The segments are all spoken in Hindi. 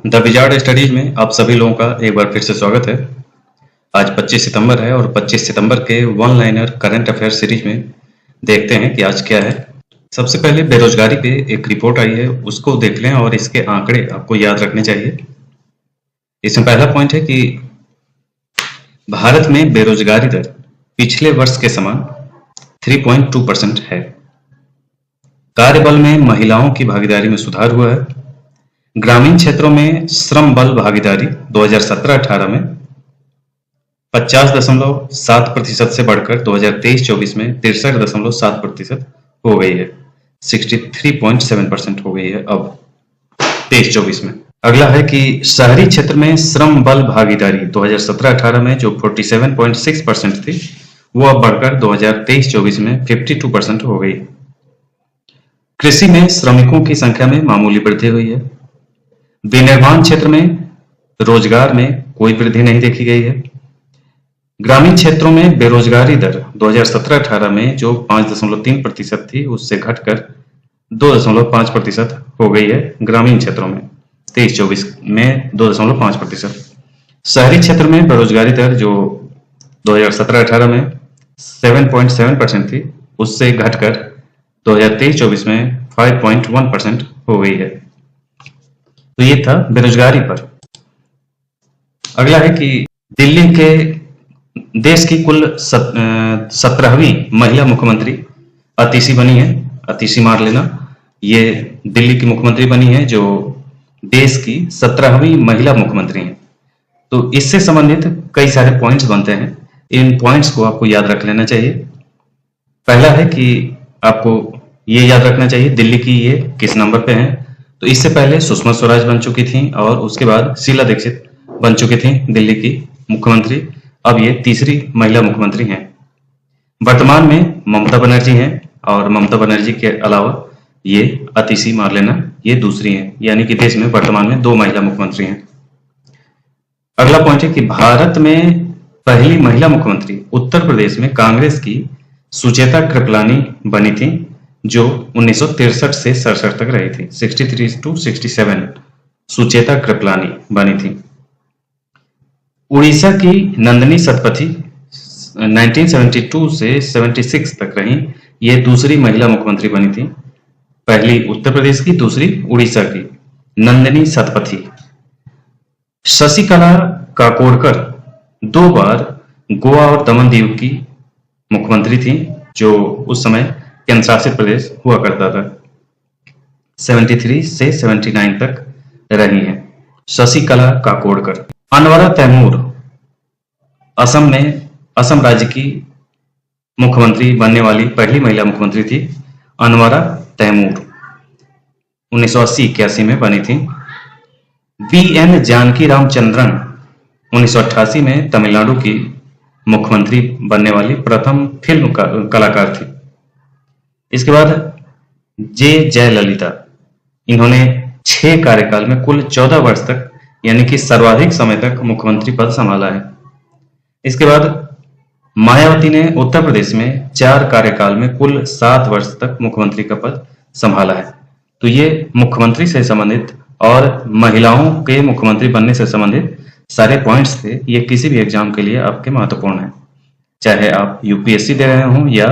द विजार्ड स्टडीज में आप सभी लोगों का एक बार फिर से स्वागत है। आज 25 सितंबर है और 25 सितंबर के one liner current affair series में देखते हैं कि आज क्या है। सबसे पहले बेरोजगारी पे एक रिपोर्ट आई है, उसको देख लें और इसके आंकड़े आपको याद रखने चाहिए। इसमें पहला पॉइंट है कि भारत में बेरोजगारी दर पिछले वर्ष के समान 3.2% है। कार्यबल में महिलाओं की भागीदारी में सुधार हुआ है। ग्रामीण क्षेत्रों में श्रम बल भागीदारी 2017-18 में 50.7% से बढ़कर 2023-24 में 63.7% हो गई है। 63.7% हो गई है अब 23-24 में। अगला है कि शहरी क्षेत्र में श्रम बल भागीदारी 2017-18 में जो 47.6% थी, वो अब बढ़कर 2023-24 में 52% हो गई। कृषि में श्रमिकों की संख्या में मामूली वृद्धि हुई है। विनिर्माण क्षेत्र में रोजगार में कोई वृद्धि नहीं देखी गई है। ग्रामीण क्षेत्रों में बेरोजगारी दर 2017-18 में जो 5.3% थी, उससे घटकर 2.5% हो गई है। ग्रामीण क्षेत्रों में 23-24 में 2.5%। शहरी क्षेत्र में बेरोजगारी दर जो 2017-18 में 7.7% थी, उससे घटकर 2023-24 में 5.1% हो गई है। तो ये था बेरोजगारी पर। अगला है कि दिल्ली के देश की कुल 17वीं महिला मुख्यमंत्री अतिशी बनी है। अतिशी मार लेना, ये दिल्ली की मुख्यमंत्री बनी है जो देश की 17वीं महिला मुख्यमंत्री हैं। तो इससे संबंधित कई सारे पॉइंट्स बनते हैं, इन पॉइंट्स को आपको याद रख लेना चाहिए। पहला है कि आपको ये याद रखना चाहिए दिल्ली की ये किस नंबर पे है। तो इससे पहले सुषमा स्वराज बन चुकी थी और उसके बाद शीला दीक्षित बन चुकी थी दिल्ली की मुख्यमंत्री। अब ये तीसरी महिला मुख्यमंत्री हैं। वर्तमान में ममता बनर्जी हैं और ममता बनर्जी के अलावा ये अतिशी मार लेना, ये दूसरी हैं, यानी कि देश में वर्तमान में 2 महिला मुख्यमंत्री हैं। अगला पॉइंट है कि भारत में पहली महिला मुख्यमंत्री उत्तर प्रदेश में कांग्रेस की सुचेता कृपलानी बनी थी, जो 1963 से 67 तक रही थी। 63 to 67 सुचेता कृपलानी बनी थी। उड़ीसा की नंदिनी सतपथी 1972 से 76 तक रही, ये दूसरी महिला मुख्यमंत्री बनी थी। पहली उत्तर प्रदेश की, दूसरी उड़ीसा की, नंदिनी सतपथी। शशिकला काकोडकर 2 बार गोवा और दमन दीव की मुख्यमंत्री थी, जो उस समय केंद्र शासित प्रदेश हुआ करता था। 73 से 79 तक रही हैं शशिकला काकोडकर। अनवरा तैमूर असम राज्य की मुख्यमंत्री बनने वाली पहली महिला मुख्यमंत्री थी। अनवरा तैमूर 1980-81 में बनी थी। वी.एन. जानकी रामचंद्रन 1988 में तमिलनाडु की मुख्यमंत्री बनने वाली प्रथम फिल्म कलाकार थी। इसके बाद जे जयललिता, इन्होंने 6 कार्यकाल में कुल 14 वर्ष तक, यानी कि सर्वाधिक समय तक मुख्यमंत्री पद संभाला है। इसके बाद मायावती ने उत्तर प्रदेश में 4 कार्यकाल में कुल 7 वर्ष तक मुख्यमंत्री का पद संभाला है। तो ये मुख्यमंत्री से संबंधित और महिलाओं के मुख्यमंत्री बनने से संबंधित सारे पॉइंट्स थे। ये किसी भी एग्जाम के लिए आपके महत्वपूर्ण है, चाहे आप यूपीएससी दे रहे हो या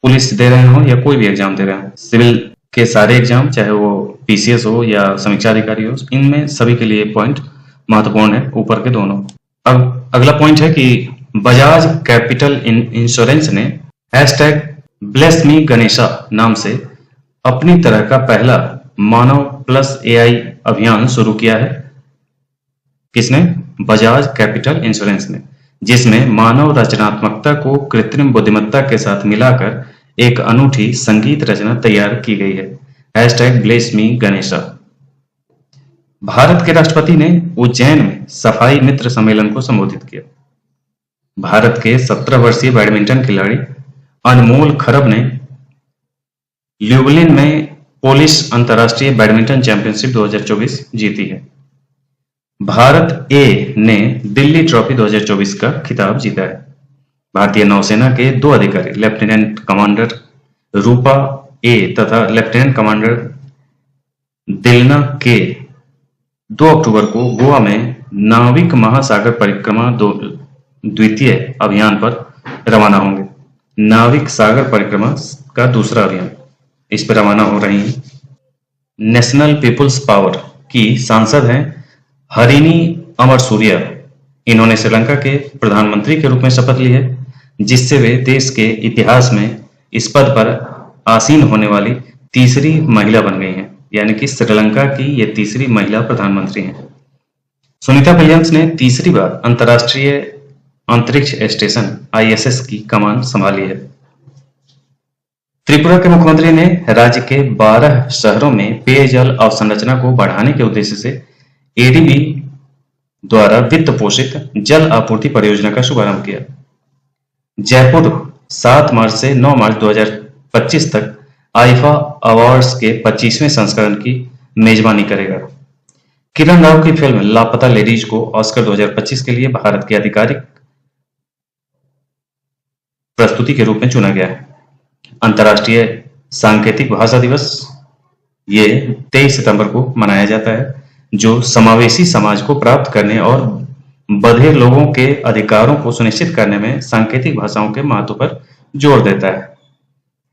पुलिस दे रहे हो या कोई भी एग्जाम दे रहे हो। सिविल के सारे एग्जाम, चाहे वो पीसीएस हो या समीक्षा अधिकारी हो, इनमें सभी के लिए पॉइंट महत्वपूर्ण है, ऊपर के दोनों। अब अगला पॉइंट है कि बजाज कैपिटल इंश्योरेंस ने #BlessMeGanesha नाम से अपनी तरह का पहला मानव प्लस एआई अभियान शुरू किया है। किसने? बजाज कैपिटल इंश्योरेंस ने, जिसमें मानव रचनात्मकता को कृत्रिम बुद्धिमत्ता के साथ मिलाकर एक अनूठी संगीत रचना तैयार की गई है। #BlessMeGanesha। भारत के राष्ट्रपति ने उज्जैन में सफाई मित्र सम्मेलन को संबोधित किया। भारत के 17 वर्षीय बैडमिंटन खिलाड़ी अनमोल खरब ने ल्यूबलिन में पोलिश अंतर्राष्ट्रीय बैडमिंटन चैंपियनशिप 2024 जीती है। भारत ए ने दिल्ली ट्रॉफी 2024 का खिताब जीता है। भारतीय नौसेना के 2 अधिकारी लेफ्टिनेंट कमांडर रूपा ए तथा लेफ्टिनेंट कमांडर दिलना के 2 अक्टूबर को गोवा में नाविक महासागर परिक्रमा द्वितीय अभियान पर रवाना होंगे। नाविक सागर परिक्रमा का दूसरा अभियान इस पर रवाना हो रही है। नेशनल पीपुल्स पावर की सांसद हैं हरिनी अमरसूरिया। इन्होंने श्रीलंका के प्रधानमंत्री के रूप में शपथ ली है, जिससे वे देश के इतिहास में इस पद पर आसीन होने वाली तीसरी महिला बन गई हैं। यानी कि श्रीलंका की ये तीसरी महिला प्रधानमंत्री हैं। सुनीता विलियम्स ने तीसरी बार अंतर्राष्ट्रीय अंतरिक्ष स्टेशन ISS की कमान संभाली है। त्रिपुरा के मुख्यमंत्री ने राज्य के 12 शहरों में पेयजल अवसंरचना को बढ़ाने के उद्देश्य से ADB द्वारा वित्त पोषित जल आपूर्ति परियोजना का शुभारंभ किया। जयपुर 7 मार्च से 9 मार्च 2025 तक आईफा अवार्ड्स के 25वें संस्करण की मेजबानी करेगा। किरण राव की फिल्म लापता लेडीज को ऑस्कर 2025 के लिए भारत की आधिकारिक प्रस्तुति के रूप में चुना गया है। अंतर्राष्ट्रीय सांकेतिक भाषा दिवस ये 23 सितंबर को मनाया जाता है, जो समावेशी समाज को प्राप्त करने और बधिर लोगों के अधिकारों को सुनिश्चित करने में सांकेतिक भाषाओं के महत्व पर जोर देता है।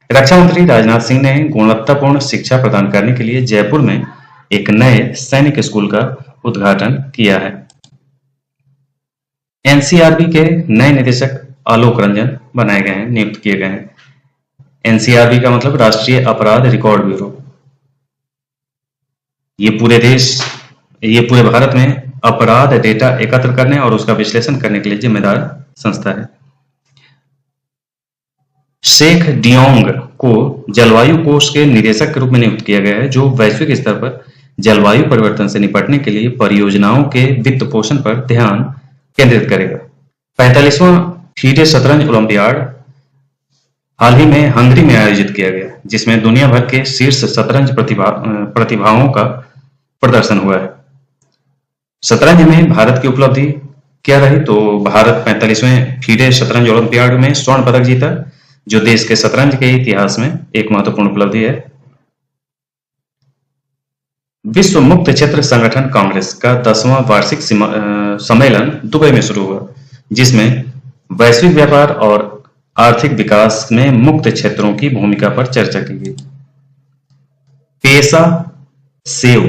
रक्षा मंत्री राजनाथ सिंह ने गुणवत्तापूर्ण शिक्षा प्रदान करने के लिए जयपुर में एक नए सैनिक स्कूल का उद्घाटन किया है। NCRB के नए निदेशक आलोक रंजन बनाए गए हैं, नियुक्त किए गए हैं। NCRB का मतलब राष्ट्रीय अपराध रिकॉर्ड ब्यूरो। ये पूरे भारत में अपराध डेटा एकत्र करने और उसका विश्लेषण करने के लिए जिम्मेदार संस्था है। शेख डियोंग को जलवायु कोष के निदेशक के रूप में नियुक्त किया गया है, जो वैश्विक स्तर पर जलवायु परिवर्तन से निपटने के लिए परियोजनाओं के वित्त पोषण पर ध्यान केंद्रित करेगा। 45वां फीडे शतरंज ओलंपियाड हाल ही में हंगरी में आयोजित किया गया, जिसमें दुनिया भर के शीर्ष शतरंज प्रतिभाओं का प्रदर्शन हुआ है। शतरंज में भारत की उपलब्धि क्या रही, तो भारत 45वें फीडे शतरंज ओलंपियाड में स्वर्ण पदक जीता, जो देश के शतरंज के इतिहास में एक महत्वपूर्ण उपलब्धि है। विश्व मुक्त क्षेत्र संगठन कांग्रेस का 10वां वार्षिक सम्मेलन दुबई में शुरू हुआ, जिसमें वैश्विक व्यापार और आर्थिक विकास में मुक्त क्षेत्रों की भूमिका पर चर्चा की गई। पैसा सेव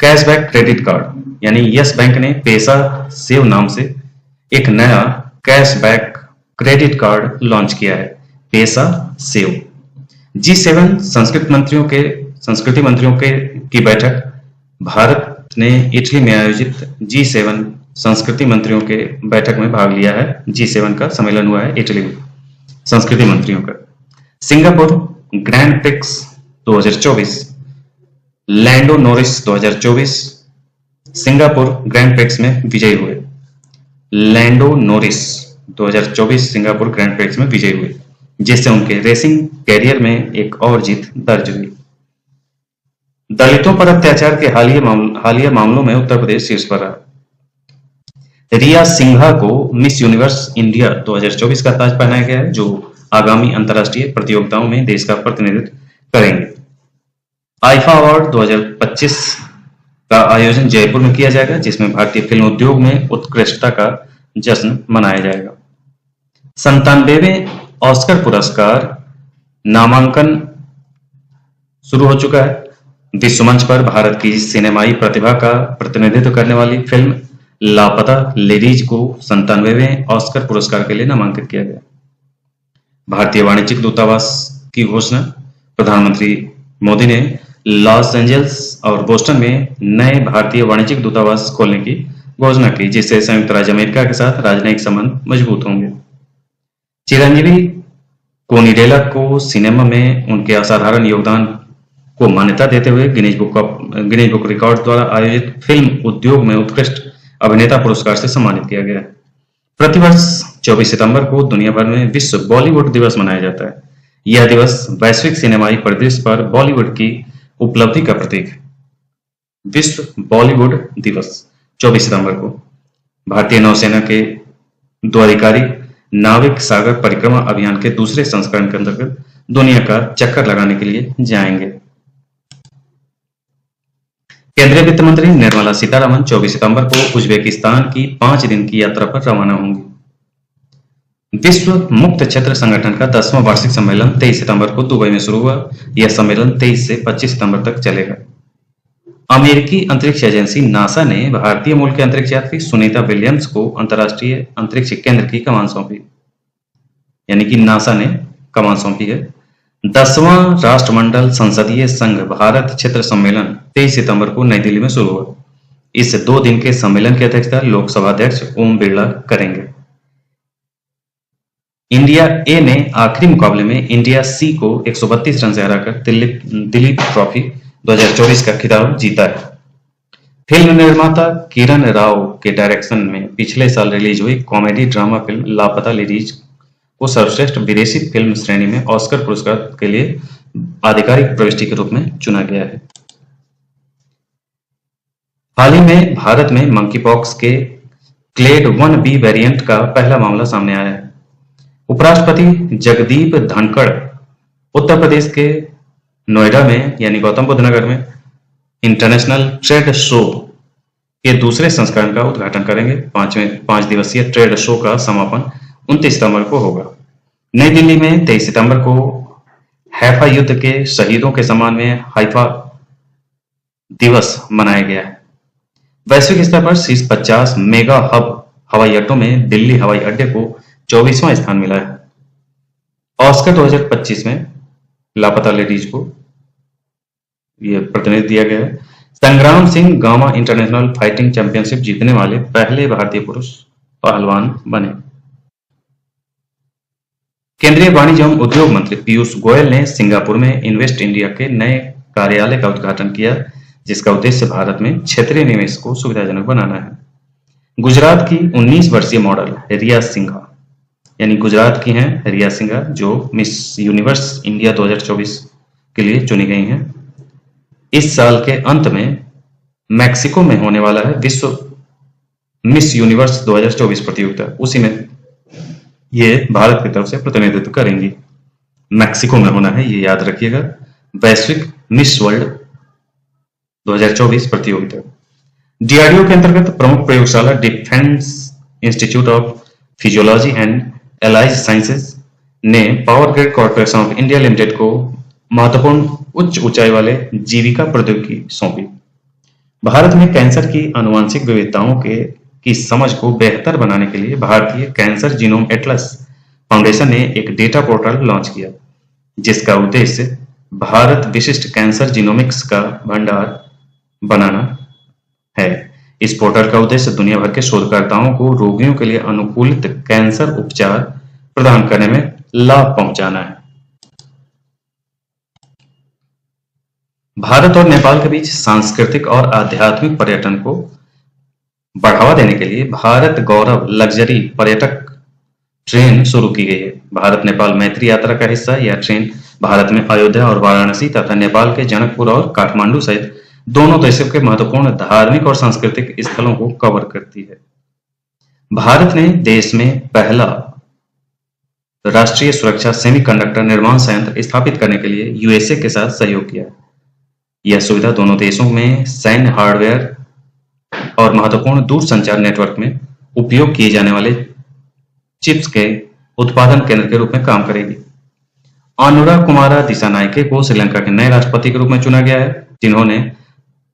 कैशबैक क्रेडिट कार्ड यानी यस बैंक ने पैसा सेव नाम से एक नया कैशबैक क्रेडिट कार्ड लॉन्च किया है। पैसा सेव G7 संस्कृति मंत्रियों की बैठक भारत ने इटली में आयोजित G7 संस्कृति मंत्रियों के बैठक में भाग लिया है। G7 का सम्मेलन हुआ है इटली में संस्कृति मंत्रियों का। Singapore grand prix 2024, Lando Norris 2024 Singapore grand prix में विजयी हुए। Lando Norris 2024 Singapore grand prix में विजयी हुए, जिससे उनके रेसिंग कैरियर में एक और जीत दर्ज हुई। दलितों पर अत्याचार के हालिया मामलों में उत्तर प्रदेश शीर्ष पर रहा। रिया सिंघा को मिस यूनिवर्स इंडिया 2024 का ताज पहनाया गया है, जो आगामी अंतर्राष्ट्रीय प्रतियोगिताओं में देश का प्रतिनिधित्व करेंगे। आईफा अवार्ड 2025 का आयोजन जयपुर में किया जाएगा, जिसमें भारतीय फिल्म उद्योग में उत्कृष्टता का जश्न मनाया जाएगा। 97वें ऑस्कर पुरस्कार नामांकन शुरू हो चुका है। विश्व मंच पर भारत की सिनेमाई प्रतिभा का प्रतिनिधित्व करने वाली फिल्म लापता लेडीज को 97वें ऑस्कर पुरस्कार के लिए नामांकित किया गया। भारतीय वाणिज्यिक दूतावास की घोषणा। प्रधानमंत्री मोदी ने लॉस एंजल्स और बोस्टन में नए भारतीय वाणिज्यिक दूतावास खोलने की घोषणा की, जिससे संयुक्त राज्य अमेरिका के साथ राजनयिक संबंध मजबूत होंगे। चिरंजीवी कोनिडेला को सिनेमा में उनके असाधारण योगदान को मान्यता देते हुए गिनीज बुक रिकॉर्ड द्वारा आयोजित फिल्म उद्योग में उत्कृष्ट अभिनेता पुरस्कार से सम्मानित किया गया। प्रतिवर्ष 24 सितंबर को दुनिया भर में विश्व बॉलीवुड दिवस मनाया जाता है। यह दिवस वैश्विक सिनेमाई परिदृश्य पर बॉलीवुड की उपलब्धि का प्रतीक है। विश्व बॉलीवुड दिवस 24 सितंबर को भारतीय नौसेना के 2 अधिकारी नाविक सागर परिक्रमा अभियान के दूसरे संस्करण के अंतर्गत दुनिया का चक्कर लगाने के लिए जाएंगे। केंद्रीय वित्त मंत्री निर्मला सीतारमण 24 सितंबर को उज्बेकिस्तान की 5 दिन की यात्रा पर रवाना होंगी। विश्व मुक्त क्षेत्र संगठन का 10वां वार्षिक सम्मेलन 23 सितंबर को दुबई में शुरू हुआ। यह सम्मेलन 23 से 25 सितंबर तक चलेगा। अमेरिकी अंतरिक्ष एजेंसी नासा ने भारतीय मूल के अंतरिक्ष यात्री सुनीता विलियम्स को अंतर्राष्ट्रीय अंतरिक्ष केंद्र की कमान सौंपी, यानी कि नासा ने कमान सौंपी है। 10वां राष्ट्रमंडल संसदीय संघ भारत क्षेत्र सम्मेलन 23 सितंबर को नई दिल्ली में शुरू हुआ। इस 2 दिन के सम्मेलन की अध्यक्षता लोकसभा अध्यक्ष ओम बिरला करेंगे। इंडिया ए ने आखिरी मुकाबले में इंडिया सी को 132 रन से हराकर दिलीप ट्रॉफी 2024 का खिताब जीता है। फिल्म निर्माता किरण राव के डायरेक्शन में पिछले साल रिलीज हुई कॉमेडी ड्रामा फिल्म लापता लेडीज को सर्वश्रेष्ठ विदेशी फिल्म श्रेणी में ऑस्कर पुरस्कार के लिए आधिकारिक प्रविष्टि के रूप में चुना गया है। हाल ही में भारत में मंकी पॉक्स के क्लेड 1B वेरिएंट का पहला मामला सामने आया है। उपराष्ट्रपति जगदीप धनखड़ उत्तर प्रदेश के नोएडा में यानी गौतम बुद्ध नगर में इंटरनेशनल ट्रेड शो के दूसरे संस्करण का उद्घाटन करेंगे। 5 दिवसीय ट्रेड शो का समापन 29 सितंबर को होगा। नई दिल्ली में 23 सितंबर को हैफा युद्ध के शहीदों के सम्मान में हैफा दिवस मनाया गया है। वैश्विक स्तर पर शीर्ष 50 मेगा हब हवाई अड्डों में दिल्ली हवाई अड्डे को 24वां स्थान मिला है। ऑस्कर 2025 में लापता लेडीज को यह प्रतिनिधि दिया गया है। संग्राम Singh gamma international fighting championship जीतने वाले पहले भारतीय पुरुष पहलवान बने। केंद्रीय वाणिज्य एवं उद्योग मंत्री पीयूष गोयल ने सिंगापुर में इन्वेस्ट इंडिया के नए कार्यालय का उद्घाटन किया, जिसका उद्देश्य भारत में क्षेत्रीय निवेश को सुविधाजनक बनाना है। गुजरात की 19 वर्षीय मॉडल रिया सिंघा, यानी गुजरात की हैं रिया सिंघा, जो मिस यूनिवर्स इंडिया 2024 के लिए चुनी गई हैं। इस साल के अंत में मैक्सिको में होने वाला है विश्व मिस यूनिवर्स 2024 प्रतियोगिता, उसी में ये भारत की तरफ से प्रतिनिधित्व करेंगी। मैक्सिको में होना है, ये याद रखिएगा। वैश्विक मिस वर्ल्ड 2024 प्रतियोगिता। डीआरडीओ के अंतर्गत प्रमुख प्रयोगशाला defence institute of physiology and allied sciences ने power grid corporation of India limited को महत्वपूर्ण उच्च ऊंचाई वाले जीविका प्रौद्योगिकी सौंपी। भारत में कैंसर की आनुवंशिक विविधताओं की समझ को बेहतर बनाने के लिए भारतीय कैंसर जीनोम एटलस फाउंडेशन ने एक डेटा पोर्टल लॉन्च किया, जिसका उद्देश्य भारत विशिष्ट कैंसर जीनोमिक्स का भंडार बनाना है। इस पोर्टल का उद्देश्य दुनिया भर के शोधकर्ताओं को रोगियों के लिए अनुकूलित कैंसर उपचार प्रदान करने में लाभ पहुंचाना है। भारत और नेपाल के बीच सांस्कृतिक और आध्यात्मिक पर्यटन को बढ़ावा देने के लिए भारत गौरव लग्जरी पर्यटक ट्रेन शुरू की गई है। भारत नेपाल मैत्री यात्रा का हिस्सा यह ट्रेन भारत में अयोध्या और वाराणसी तथा नेपाल के जनकपुर और काठमांडू सहित दोनों देशों के महत्वपूर्ण धार्मिक और सांस्कृतिक स्थलों को कवर करती है। भारत ने देश में पहला राष्ट्रीय सुरक्षा सेमीकंडक्टर निर्माण संयंत्र स्थापित करने के लिए यूएसए के साथ सहयोग किया। यह सुविधा दोनों देशों में सैन्य हार्डवेयर और महत्वपूर्ण दूरसंचार नेटवर्क में उपयोग किए जाने वाले चिप्स के उत्पादन केंद्र के रूप में काम करेगी। अनुरा कुमारा दिसानायके को श्रीलंका के नए राष्ट्रपति के रूप में चुना गया है, जिन्होंने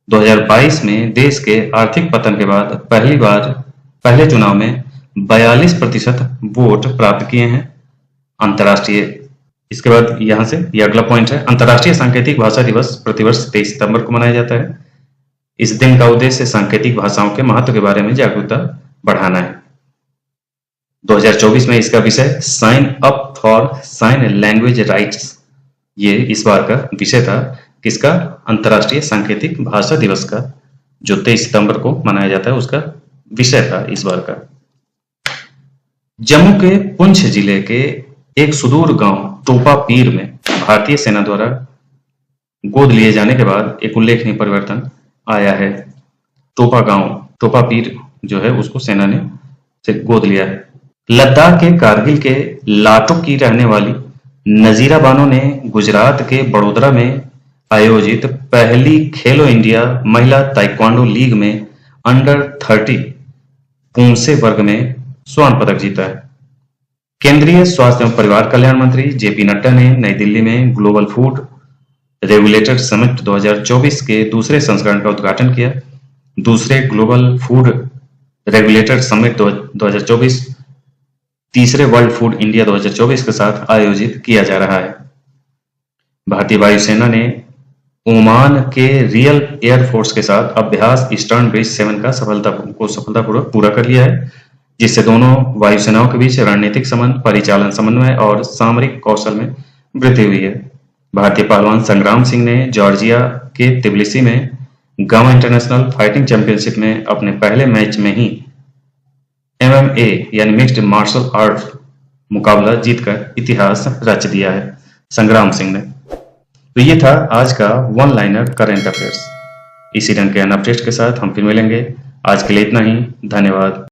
2022 में देश के आर्थिक पतन के बाद पहले चुनाव में 42% वोट प्राप्त किए हैं। इसके बाद यहां से अगला पॉइंट है, अंतर्राष्ट्रीय सांकेतिक भाषा दिवस प्रतिवर्ष 23 सितंबर को मनाया जाता है। इस दिन का उद्देश्य सांकेतिक भाषाओं के महत्व के बारे में जागरूकता बढ़ाना है। 2024 में इसका विषय sign up for sign language rights, ये इस बार का विषय था। किसका? अंतर्राष्ट्रीय सांकेतिक भाषा दिवस का, जो 23 सितंबर को मनाया जाता है, उसका विषय था इस बार का। जम्मू के पुंछ जिले के एक सुदूर गांव टोपा पीर में भारतीय सेना द्वारा गोद लिए जाने के बाद एक उल्लेखनीय परिवर्तन आया है। टोपा पीर जो है उसको सेना ने से गोद लिया है। लद्दाख के कारगिल के लाटुक की रहने वाली नजीरा बानो ने गुजरात के बड़ोदरा में आयोजित पहली खेलो इंडिया महिला ताइक्वांडो लीग में अंडर 30 पुंसे वर्ग में स्वर्ण पदक जीता है। केंद्रीय स्वास्थ्य एवं परिवार कल्याण मंत्री जेपी नड्डा ने नई दिल्ली में ग्लोबल फूड रेगुलेटर समिट 2024 के दूसरे संस्करण का उद्घाटन किया। दूसरे ग्लोबल फूड रेगुलेटर समिट 2024 तीसरे वर्ल्ड फूड इंडिया 2024 के साथ आयोजित किया जा रहा है। भारतीय वायुसेना ने ओमान के रियल एयरफोर्स के साथ अभ्यास ईस्टर्न ब्रिज 7 का सफलतापूर्वक पूरा कर लिया है, जिससे दोनों वायुसेनाओं के बीच रणनीतिक संबंध, परिचालन समन्वय और सामरिक कौशल में वृद्धि हुई है। भारतीय पहलवान संग्राम सिंह ने जॉर्जिया के तिबिलिसी में गामा इंटरनेशनल फाइटिंग चैंपियनशिप में अपने पहले मैच में ही MMA यानी मिक्स्ड मार्शल आर्ट मुकाबला जीतकर इतिहास रच दिया है संग्राम सिंह ने। तो ये था आज का वन लाइनर करंट अफेयर्स। इसी रंग के अन्य अपडेट्स के साथ हम फिर मिलेंगे। आज के लिए इतना ही। धन्यवाद।